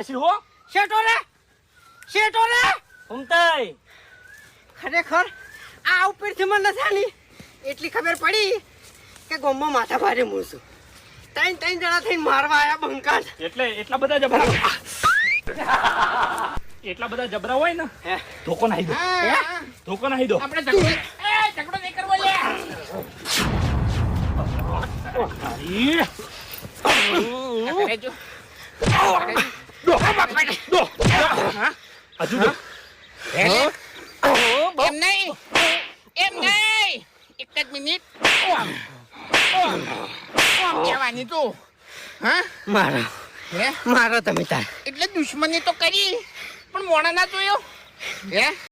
પાછી હો. શેઠો રે ઉમતાઈ ખરેખર આ ઉપરથી મને નથી એટલી ખબર પડી કે ગોમમાં માથા ભારે હું છું. ત્રણ જણા થઈને મારવા આયા બંકાટ. એટલે એટલા બધા જબરા હોય ને ધોકો નાહી દો. ધોકો નાહી દો. આપણે ઝઘડો નહીં કરવો લે. એમ નહીં એક જ મિનિટ કહેવાની તું હા મારો તમે તાર એટલે દુશ્મની તો કરી પણ મોણા ના જોયો હે